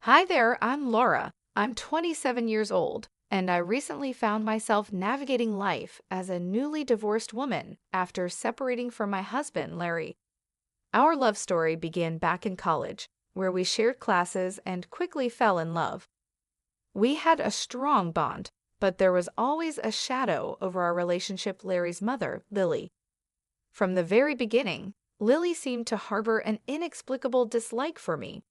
Hi there, I'm Laura. I'm 27 years old, and I recently found myself navigating life as a newly divorced woman after separating from my husband, Larry. Our love story began back in college, where we shared classes and quickly fell in love. We had a strong bond, but there was always a shadow over our relationship. Larry's mother, Lily. From the very beginning, Lily seemed to harbor an inexplicable dislike for me.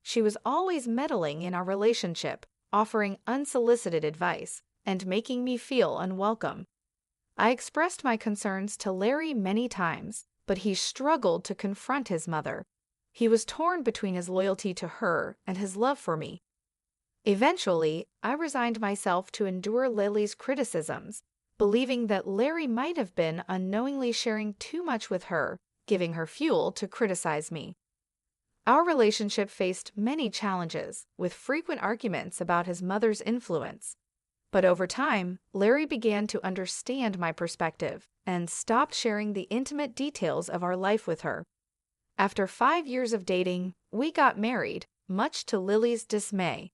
She was always meddling in our relationship, offering unsolicited advice, and making me feel unwelcome. I expressed my concerns to Larry many times, but he struggled to confront his mother. He was torn between his loyalty to her and his love for me. Eventually, I resigned myself to endure Lily's criticisms, believing that Larry might have been unknowingly sharing too much with her, giving her fuel to criticize me. Our relationship faced many challenges, with frequent arguments about his mother's influence. But over time, Larry began to understand my perspective and stopped sharing the intimate details of our life with her. After 5 years of dating, we got married, much to Lily's dismay.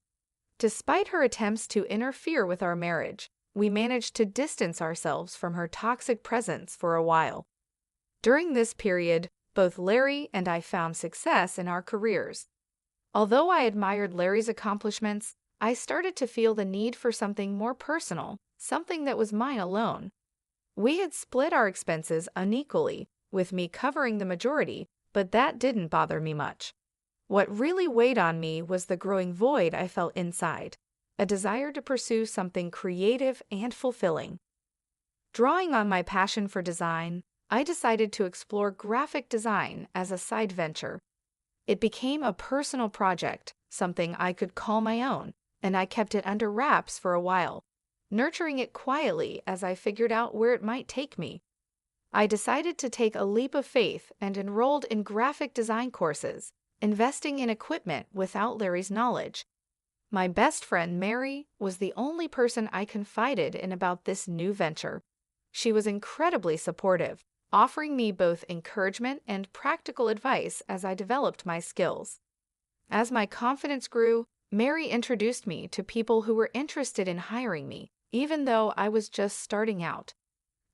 Despite her attempts to interfere with our marriage, we managed to distance ourselves from her toxic presence for a while. During this period, both Larry and I found success in our careers. Although I admired Larry's accomplishments, I started to feel the need for something more personal, something that was mine alone. We had split our expenses unequally, with me covering the majority, but that didn't bother me much. What really weighed on me was the growing void I felt inside, a desire to pursue something creative and fulfilling. Drawing on my passion for design, I decided to explore graphic design as a side venture. It became a personal project, something I could call my own, and I kept it under wraps for a while, nurturing it quietly as I figured out where it might take me. I decided to take a leap of faith and enrolled in graphic design courses, investing in equipment without Larry's knowledge. My best friend, Mary, was the only person I confided in about this new venture. She was incredibly supportive, offering me both encouragement and practical advice as I developed my skills. As my confidence grew, Mary introduced me to people who were interested in hiring me, even though I was just starting out.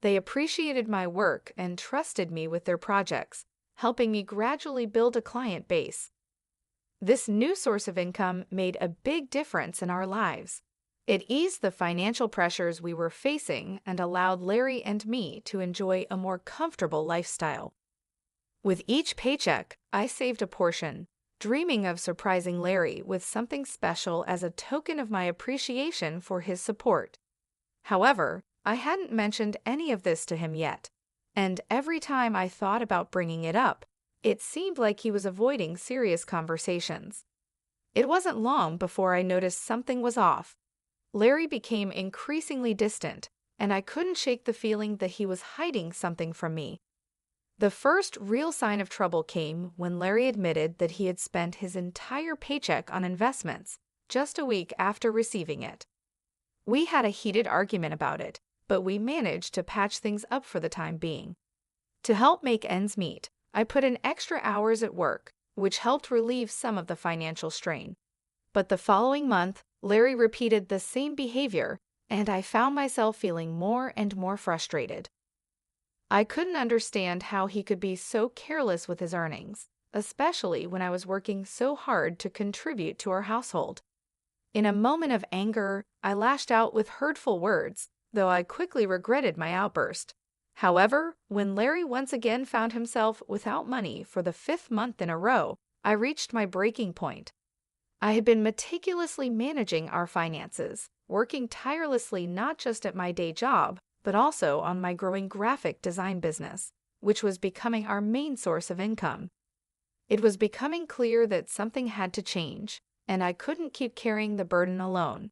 They appreciated my work and trusted me with their projects, helping me gradually build a client base. This new source of income made a big difference in our lives. It eased the financial pressures we were facing and allowed Larry and me to enjoy a more comfortable lifestyle. With each paycheck, I saved a portion, dreaming of surprising Larry with something special as a token of my appreciation for his support. However, I hadn't mentioned any of this to him yet, and every time I thought about bringing it up, it seemed like he was avoiding serious conversations. It wasn't long before I noticed something was off. Larry became increasingly distant, and I couldn't shake the feeling that he was hiding something from me. The first real sign of trouble came when Larry admitted that he had spent his entire paycheck on investments just a week after receiving it. We had a heated argument about it, but we managed to patch things up for the time being. To help make ends meet, I put in extra hours at work, which helped relieve some of the financial strain. But the following month, Larry repeated the same behavior, and I found myself feeling more and more frustrated. I couldn't understand how he could be so careless with his earnings, especially when I was working so hard to contribute to our household. In a moment of anger, I lashed out with hurtful words, though I quickly regretted my outburst. However, when Larry once again found himself without money for the 5th month in a row, I reached my breaking point. I had been meticulously managing our finances, working tirelessly not just at my day job, but also on my growing graphic design business, which was becoming our main source of income. It was becoming clear that something had to change, and I couldn't keep carrying the burden alone.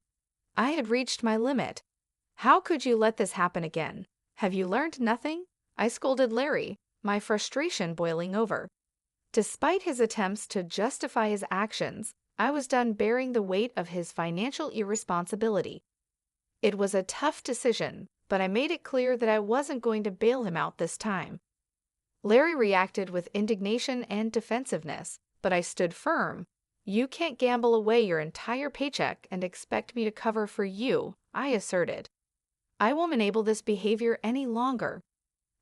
I had reached my limit. "How could you let this happen again? Have you learned nothing?" I scolded Larry, my frustration boiling over. Despite his attempts to justify his actions, I was done bearing the weight of his financial irresponsibility. It was a tough decision, but I made it clear that I wasn't going to bail him out this time. Larry reacted with indignation and defensiveness, but I stood firm. You can't gamble away your entire paycheck and expect me to cover for you, I asserted. I won't enable this behavior any longer.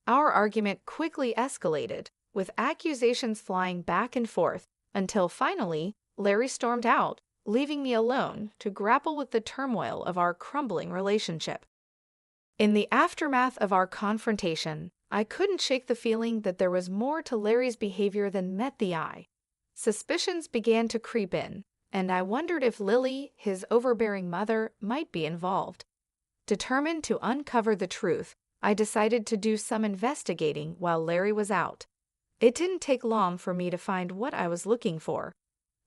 Our argument quickly escalated, with accusations flying back and forth, until finally, Larry stormed out, leaving me alone to grapple with the turmoil of our crumbling relationship. In the aftermath of our confrontation, I couldn't shake the feeling that there was more to Larry's behavior than met the eye. Suspicions began to creep in, and I wondered if Lily, his overbearing mother, might be involved. Determined to uncover the truth, I decided to do some investigating while Larry was out. It didn't take long for me to find what I was looking for.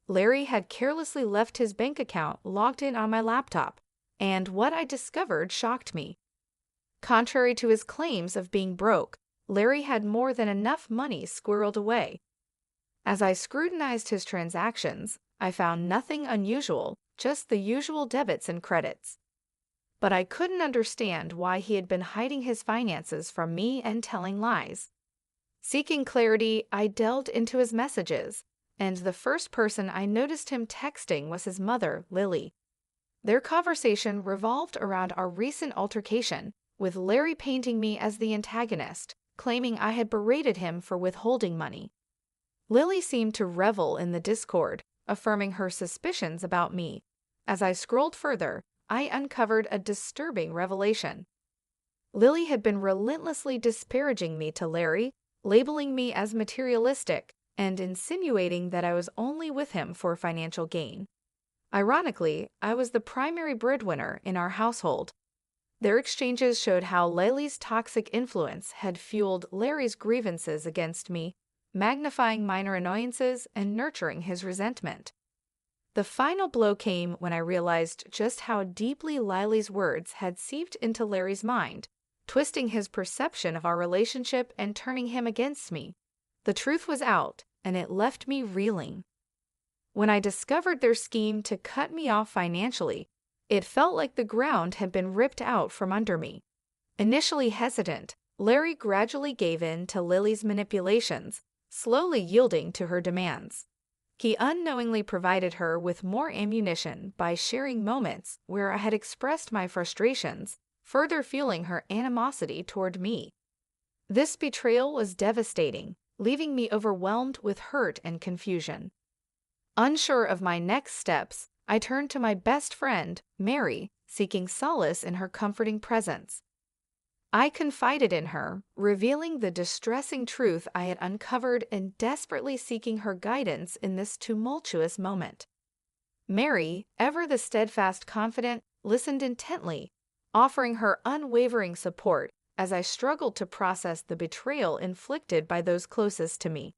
Larry had carelessly left his bank account logged in on my laptop, and what I discovered shocked me. Contrary to his claims of being broke, Larry had more than enough money squirreled away. As I scrutinized his transactions, I found nothing unusual, just the usual debits and credits. But I couldn't understand why he had been hiding his finances from me and telling lies. Seeking clarity, I delved into his messages, and the first person I noticed him texting was his mother, Lily. Their conversation revolved around our recent altercation, with Larry painting me as the antagonist, claiming I had berated him for withholding money. Lily seemed to revel in the discord, affirming her suspicions about me. As I scrolled further, I uncovered a disturbing revelation. Lily had been relentlessly disparaging me to Larry, labeling me as materialistic, and insinuating that I was only with him for financial gain. Ironically, I was the primary breadwinner in our household. Their exchanges showed how Lily's toxic influence had fueled Larry's grievances against me, magnifying minor annoyances and nurturing his resentment. The final blow came when I realized just how deeply Lily's words had seeped into Larry's mind, twisting his perception of our relationship and turning him against me. The truth was out, and it left me reeling. When I discovered their scheme to cut me off financially, it felt like the ground had been ripped out from under me. Initially hesitant, Larry gradually gave in to Lily's manipulations, slowly yielding to her demands. He unknowingly provided her with more ammunition by sharing moments where I had expressed my frustrations, further fueling her animosity toward me. This betrayal was devastating, leaving me overwhelmed with hurt and confusion. Unsure of my next steps, I turned to my best friend, Mary, seeking solace in her comforting presence. I confided in her, revealing the distressing truth I had uncovered and desperately seeking her guidance in this tumultuous moment. Mary, ever the steadfast confidant, listened intently, offering her unwavering support as I struggled to process the betrayal inflicted by those closest to me.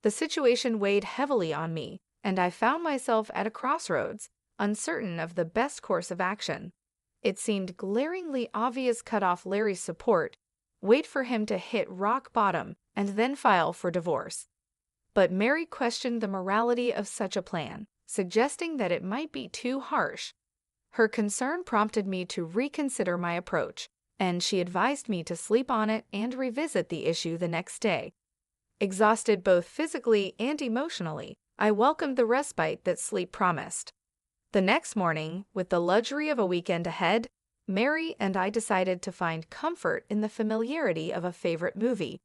The situation weighed heavily on me, and I found myself at a crossroads, uncertain of the best course of action. It seemed glaringly obvious cut off Larry's support, wait for him to hit rock bottom, and then file for divorce. But Mary questioned the morality of such a plan, suggesting that it might be too harsh. Her concern prompted me to reconsider my approach, and she advised me to sleep on it and revisit the issue the next day. Exhausted both physically and emotionally, I welcomed the respite that sleep promised. The next morning, with the luxury of a weekend ahead, Mary and I decided to find comfort in the familiarity of a favorite movie.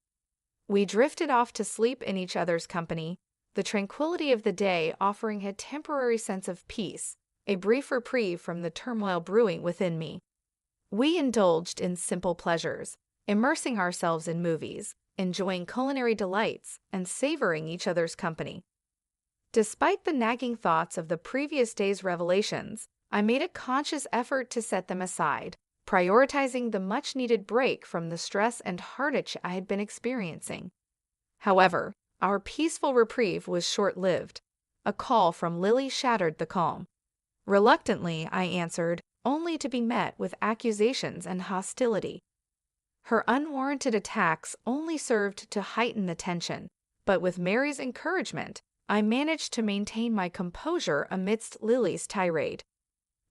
We drifted off to sleep in each other's company, the tranquility of the day offering a temporary sense of peace, a brief reprieve from the turmoil brewing within me. We indulged in simple pleasures, immersing ourselves in movies, enjoying culinary delights, and savoring each other's company. Despite the nagging thoughts of the previous day's revelations, I made a conscious effort to set them aside, prioritizing the much-needed break from the stress and heartache I had been experiencing. However, our peaceful reprieve was short-lived. A call from Lily shattered the calm. Reluctantly, I answered, only to be met with accusations and hostility. Her unwarranted attacks only served to heighten the tension, but with Mary's encouragement, I managed to maintain my composure amidst Lily's tirade.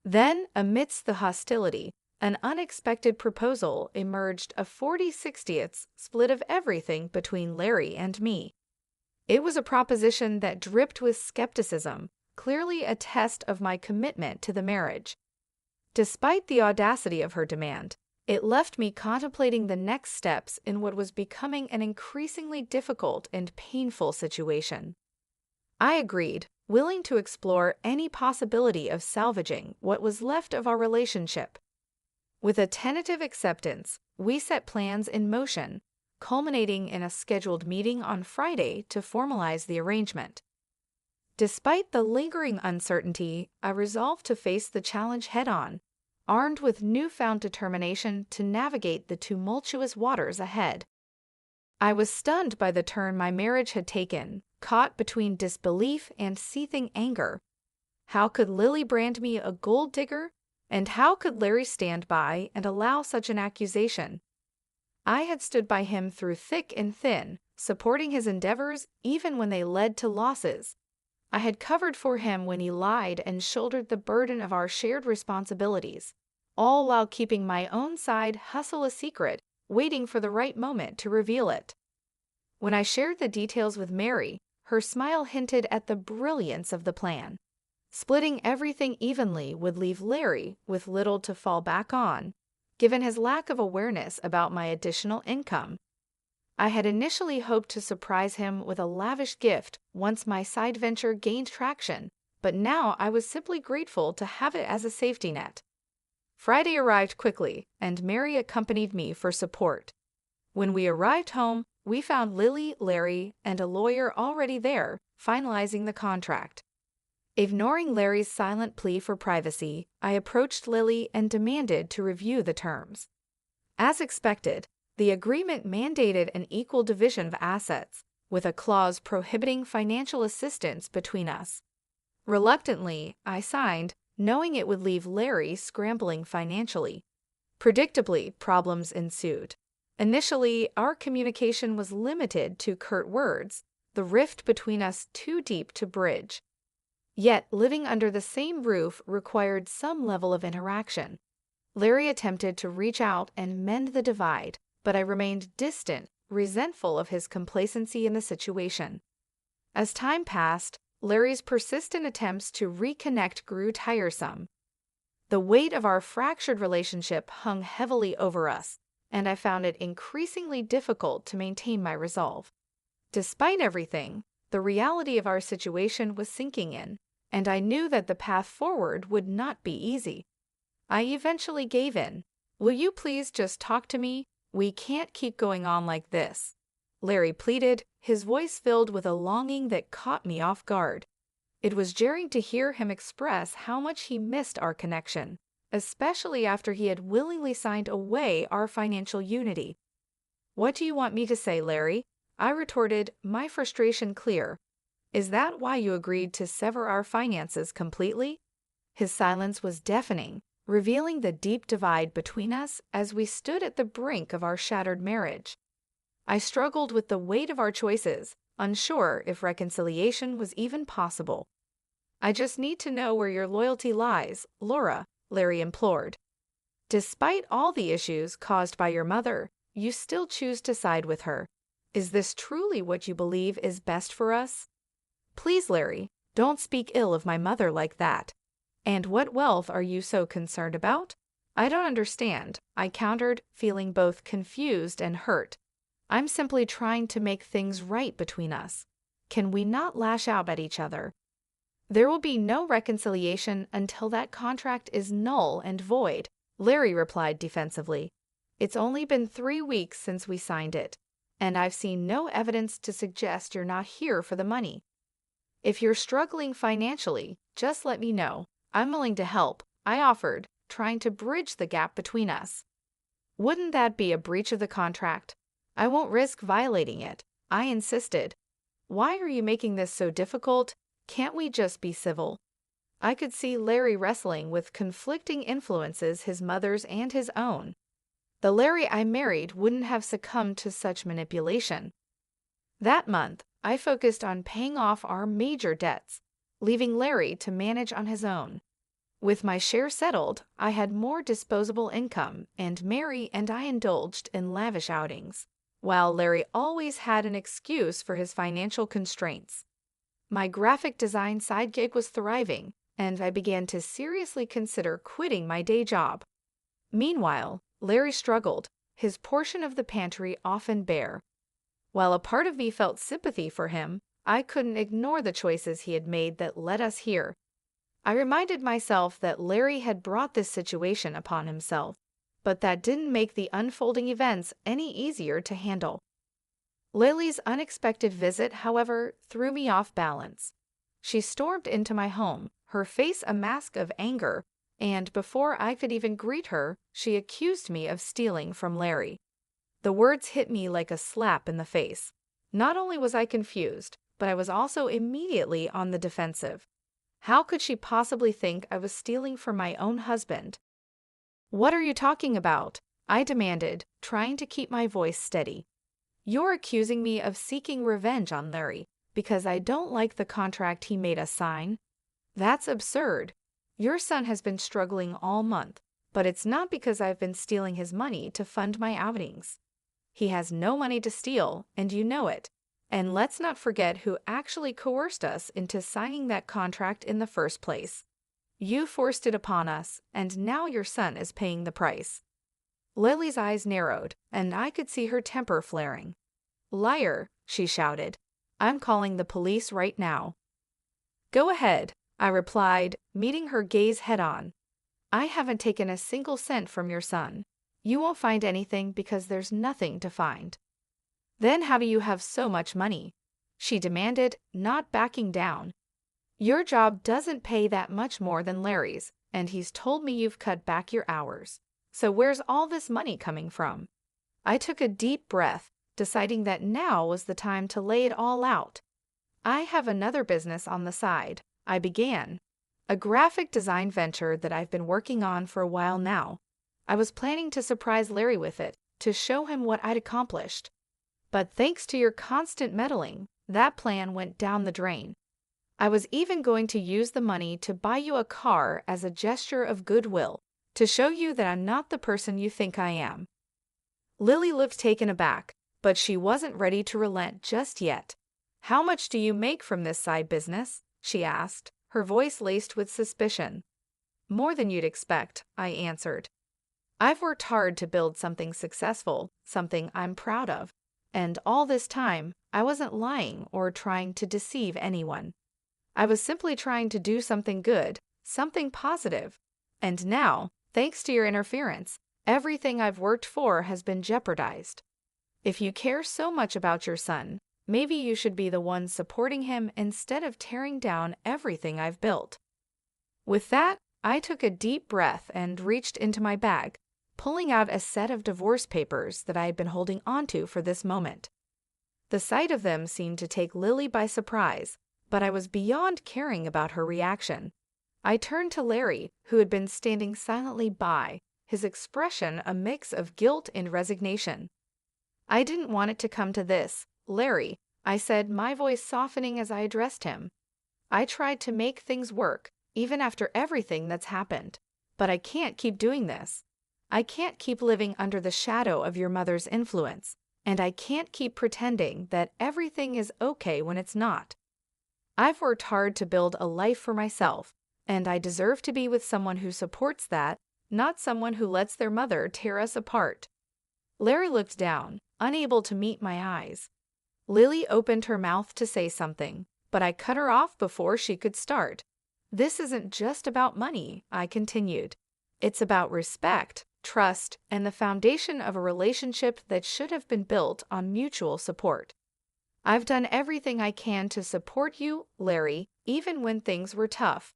Then, amidst the hostility, an unexpected proposal emerged, a 40/60 split of everything between Larry and me. It was a proposition that dripped with skepticism, clearly a test of my commitment to the marriage. Despite the audacity of her demand, it left me contemplating the next steps in what was becoming an increasingly difficult and painful situation. I agreed, willing to explore any possibility of salvaging what was left of our relationship. With a tentative acceptance, we set plans in motion, culminating in a scheduled meeting on Friday to formalize the arrangement. Despite the lingering uncertainty, I resolved to face the challenge head-on, armed with newfound determination to navigate the tumultuous waters ahead. I was stunned by the turn my marriage had taken, caught between disbelief and seething anger. How could Lily brand me a gold digger? And how could Larry stand by and allow such an accusation? I had stood by him through thick and thin, supporting his endeavors even when they led to losses. I had covered for him when he lied and shouldered the burden of our shared responsibilities, all while keeping my own side hustle a secret, waiting for the right moment to reveal it. When I shared the details with Mary, her smile hinted at the brilliance of the plan. Splitting everything evenly would leave Larry with little to fall back on, given his lack of awareness about my additional income. I had initially hoped to surprise him with a lavish gift once my side venture gained traction, but now I was simply grateful to have it as a safety net. Friday arrived quickly, and Mary accompanied me for support. When we arrived home, we found Lily, Larry, and a lawyer already there, finalizing the contract. Ignoring Larry's silent plea for privacy, I approached Lily and demanded to review the terms. As expected, the agreement mandated an equal division of assets, with a clause prohibiting financial assistance between us. Reluctantly, I signed, knowing it would leave Larry scrambling financially. Predictably, problems ensued. Initially, our communication was limited to curt words, the rift between us too deep to bridge. Yet, living under the same roof required some level of interaction. Larry attempted to reach out and mend the divide, but I remained distant, resentful of his complacency in the situation. As time passed, Larry's persistent attempts to reconnect grew tiresome. The weight of our fractured relationship hung heavily over us, and I found it increasingly difficult to maintain my resolve. Despite everything, the reality of our situation was sinking in, and I knew that the path forward would not be easy. I eventually gave in. "Will you please just talk to me? We can't keep going on like this," Larry pleaded, his voice filled with a longing that caught me off guard. It was jarring to hear him express how much he missed our connection, especially after he had willingly signed away our financial unity. "What do you want me to say, Larry?" I retorted, my frustration clear. "Is that why you agreed to sever our finances completely?" His silence was deafening, revealing the deep divide between us as we stood at the brink of our shattered marriage. I struggled with the weight of our choices, unsure if reconciliation was even possible. "I just need to know where your loyalty lies, Laura," Larry implored. "Despite all the issues caused by your mother, you still choose to side with her. Is this truly what you believe is best for us?" "Please, Larry, don't speak ill of my mother like that. And what wealth are you so concerned about?" "I don't understand," I countered, feeling both confused and hurt. "I'm simply trying to make things right between us. Can we not lash out at each other?" "There will be no reconciliation until that contract is null and void," Larry replied defensively. "It's only been 3 weeks since we signed it, and I've seen no evidence to suggest you're not here for the money. If you're struggling financially, just let me know. I'm willing to help," I offered, trying to bridge the gap between us. "Wouldn't that be a breach of the contract?" "I won't risk violating it," I insisted. "Why are you making this so difficult? Can't we just be civil?" I could see Larry wrestling with conflicting influences, his mother's and his own. The Larry I married wouldn't have succumbed to such manipulation. That month, I focused on paying off our major debts, leaving Larry to manage on his own. With my share settled, I had more disposable income, and Mary and I indulged in lavish outings, while Larry always had an excuse for his financial constraints. My graphic design side gig was thriving, and I began to seriously consider quitting my day job. Meanwhile, Larry struggled, his portion of the pantry often bare. While a part of me felt sympathy for him, I couldn't ignore the choices he had made that led us here. I reminded myself that Larry had brought this situation upon himself, but that didn't make the unfolding events any easier to handle. Lily's unexpected visit, however, threw me off balance. She stormed into my home, her face a mask of anger, and before I could even greet her, she accused me of stealing from Larry. The words hit me like a slap in the face. Not only was I confused, but I was also immediately on the defensive. How could she possibly think I was stealing from my own husband? "What are you talking about?" I demanded, trying to keep my voice steady. "You're accusing me of seeking revenge on Larry because I don't like the contract he made us sign? That's absurd. Your son has been struggling all month, but it's not because I've been stealing his money to fund my outings. He has no money to steal, and you know it. And let's not forget who actually coerced us into signing that contract in the first place. You forced it upon us, and now your son is paying the price." Lily's eyes narrowed, and I could see her temper flaring. "Liar," she shouted. "I'm calling the police right now." "Go ahead," I replied, meeting her gaze head-on. "I haven't taken a single cent from your son. You won't find anything because there's nothing to find." "Then how do you have so much money?" she demanded, not backing down. "Your job doesn't pay that much more than Larry's, and he's told me you've cut back your hours. So where's all this money coming from?" I took a deep breath, deciding that now was the time to lay it all out. "I have another business on the side," I began. "A graphic design venture that I've been working on for a while now. I was planning to surprise Larry with it, to show him what I'd accomplished. But thanks to your constant meddling, that plan went down the drain. I was even going to use the money to buy you a car as a gesture of goodwill, to show you that I'm not the person you think I am." Lily looked taken aback, but she wasn't ready to relent just yet. "How much do you make from this side business?" she asked, her voice laced with suspicion. "More than you'd expect," I answered. "I've worked hard to build something successful, something I'm proud of. And all this time, I wasn't lying or trying to deceive anyone. I was simply trying to do something good, something positive. And now, thanks to your interference, everything I've worked for has been jeopardized. If you care so much about your son, maybe you should be the one supporting him instead of tearing down everything I've built." With that, I took a deep breath and reached into my bag, pulling out a set of divorce papers that I had been holding onto for this moment. The sight of them seemed to take Lily by surprise, but I was beyond caring about her reaction. I turned to Larry, who had been standing silently by, his expression a mix of guilt and resignation. "I didn't want it to come to this, Larry," I said, my voice softening as I addressed him. "I tried to make things work, even after everything that's happened. But I can't keep doing this. I can't keep living under the shadow of your mother's influence, and I can't keep pretending that everything is okay when it's not. I've worked hard to build a life for myself, and I deserve to be with someone who supports that, not someone who lets their mother tear us apart." Larry looked down, unable to meet my eyes. Lily opened her mouth to say something, but I cut her off before she could start. "This isn't just about money," I continued. "It's about respect, trust, and the foundation of a relationship that should have been built on mutual support. I've done everything I can to support you, Larry, even when things were tough.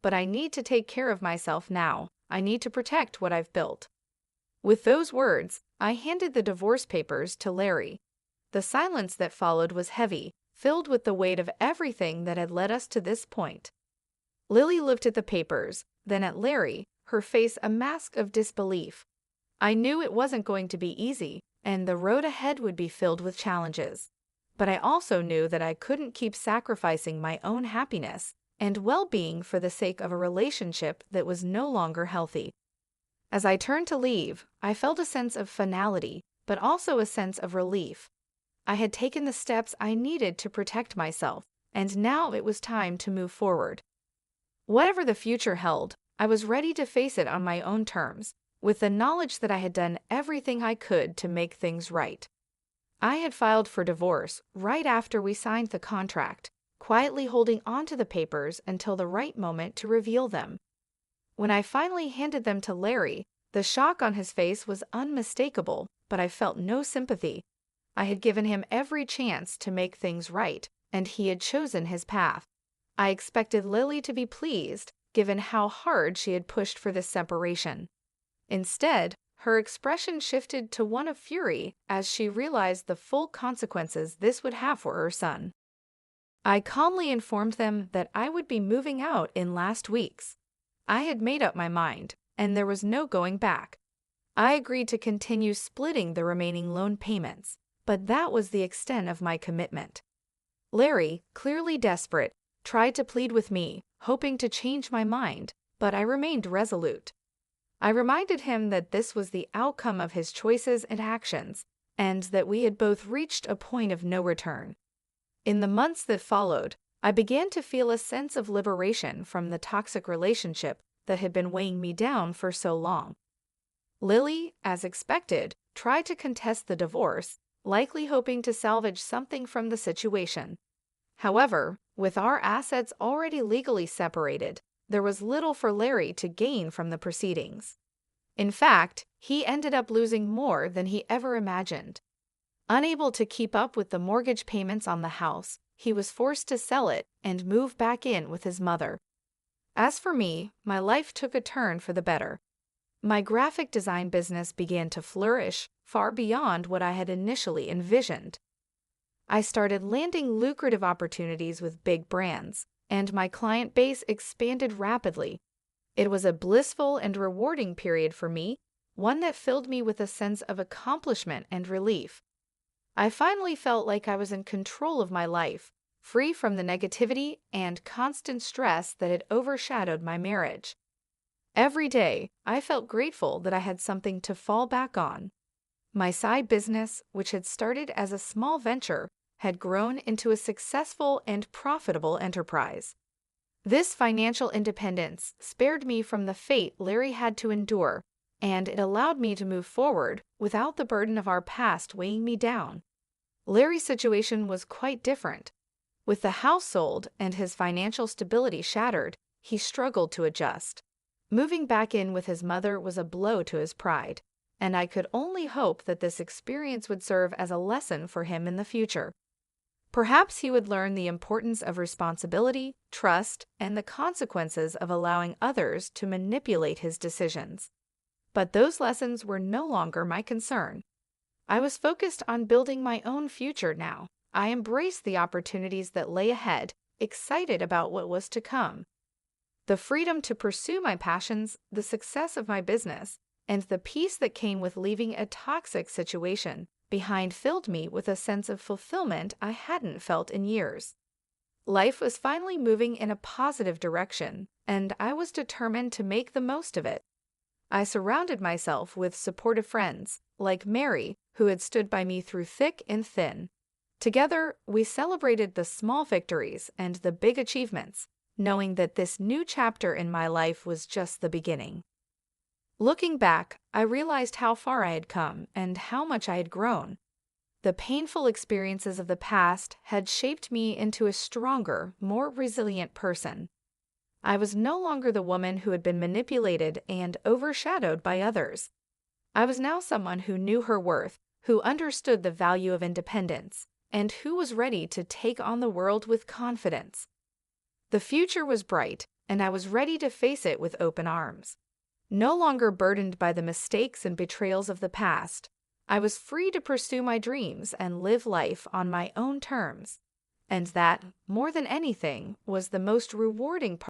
But I need to take care of myself now. I need to protect what I've built." With those words, I handed the divorce papers to Larry. The silence that followed was heavy, filled with the weight of everything that had led us to this point. Lily looked at the papers, then at Larry, her face a mask of disbelief. I knew it wasn't going to be easy, and the road ahead would be filled with challenges. But I also knew that I couldn't keep sacrificing my own happiness and well-being for the sake of a relationship that was no longer healthy. As I turned to leave, I felt a sense of finality, but also a sense of relief. I had taken the steps I needed to protect myself, and now it was time to move forward. Whatever the future held, I was ready to face it on my own terms, with the knowledge that I had done everything I could to make things right. I had filed for divorce right after we signed the contract, quietly holding onto the papers until the right moment to reveal them. When I finally handed them to Larry, the shock on his face was unmistakable, but I felt no sympathy. I had given him every chance to make things right, and he had chosen his path. I expected Lily to be pleased, given how hard she had pushed for this separation. Instead, her expression shifted to one of fury as she realized the full consequences this would have for her son. I calmly informed them that I would be moving out in last weeks. I had made up my mind, and there was no going back. I agreed to continue splitting the remaining loan payments, but that was the extent of my commitment. Larry, clearly desperate, tried to plead with me, hoping to change my mind, but I remained resolute. I reminded him that this was the outcome of his choices and actions, and that we had both reached a point of no return. In the months that followed, I began to feel a sense of liberation from the toxic relationship that had been weighing me down for so long. Lily, as expected, tried to contest the divorce, likely hoping to salvage something from the situation. However, with our assets already legally separated, there was little for Larry to gain from the proceedings. In fact, he ended up losing more than he ever imagined. Unable to keep up with the mortgage payments on the house, he was forced to sell it and move back in with his mother. As for me, my life took a turn for the better. My graphic design business began to flourish, far beyond what I had initially envisioned. I started landing lucrative opportunities with big brands, and my client base expanded rapidly. It was a blissful and rewarding period for me, one that filled me with a sense of accomplishment and relief. I finally felt like I was in control of my life, free from the negativity and constant stress that had overshadowed my marriage. Every day, I felt grateful that I had something to fall back on. My side business, which had started as a small venture, had grown into a successful and profitable enterprise. This financial independence spared me from the fate Larry had to endure, and it allowed me to move forward without the burden of our past weighing me down. Larry's situation was quite different. With the house sold and his financial stability shattered, he struggled to adjust. Moving back in with his mother was a blow to his pride, and I could only hope that this experience would serve as a lesson for him in the future. Perhaps he would learn the importance of responsibility, trust, and the consequences of allowing others to manipulate his decisions. But those lessons were no longer my concern. I was focused on building my own future now. I embraced the opportunities that lay ahead, excited about what was to come. The freedom to pursue my passions, the success of my business, and the peace that came with leaving a toxic situation behind filled me with a sense of fulfillment I hadn't felt in years. Life was finally moving in a positive direction, and I was determined to make the most of it. I surrounded myself with supportive friends, like Mary, who had stood by me through thick and thin. Together, we celebrated the small victories and the big achievements, knowing that this new chapter in my life was just the beginning. Looking back, I realized how far I had come and how much I had grown. The painful experiences of the past had shaped me into a stronger, more resilient person. I was no longer the woman who had been manipulated and overshadowed by others. I was now someone who knew her worth, who understood the value of independence, and who was ready to take on the world with confidence. The future was bright, and I was ready to face it with open arms. No longer burdened by the mistakes and betrayals of the past, I was free to pursue my dreams and live life on my own terms. And that, more than anything, was the most rewarding part.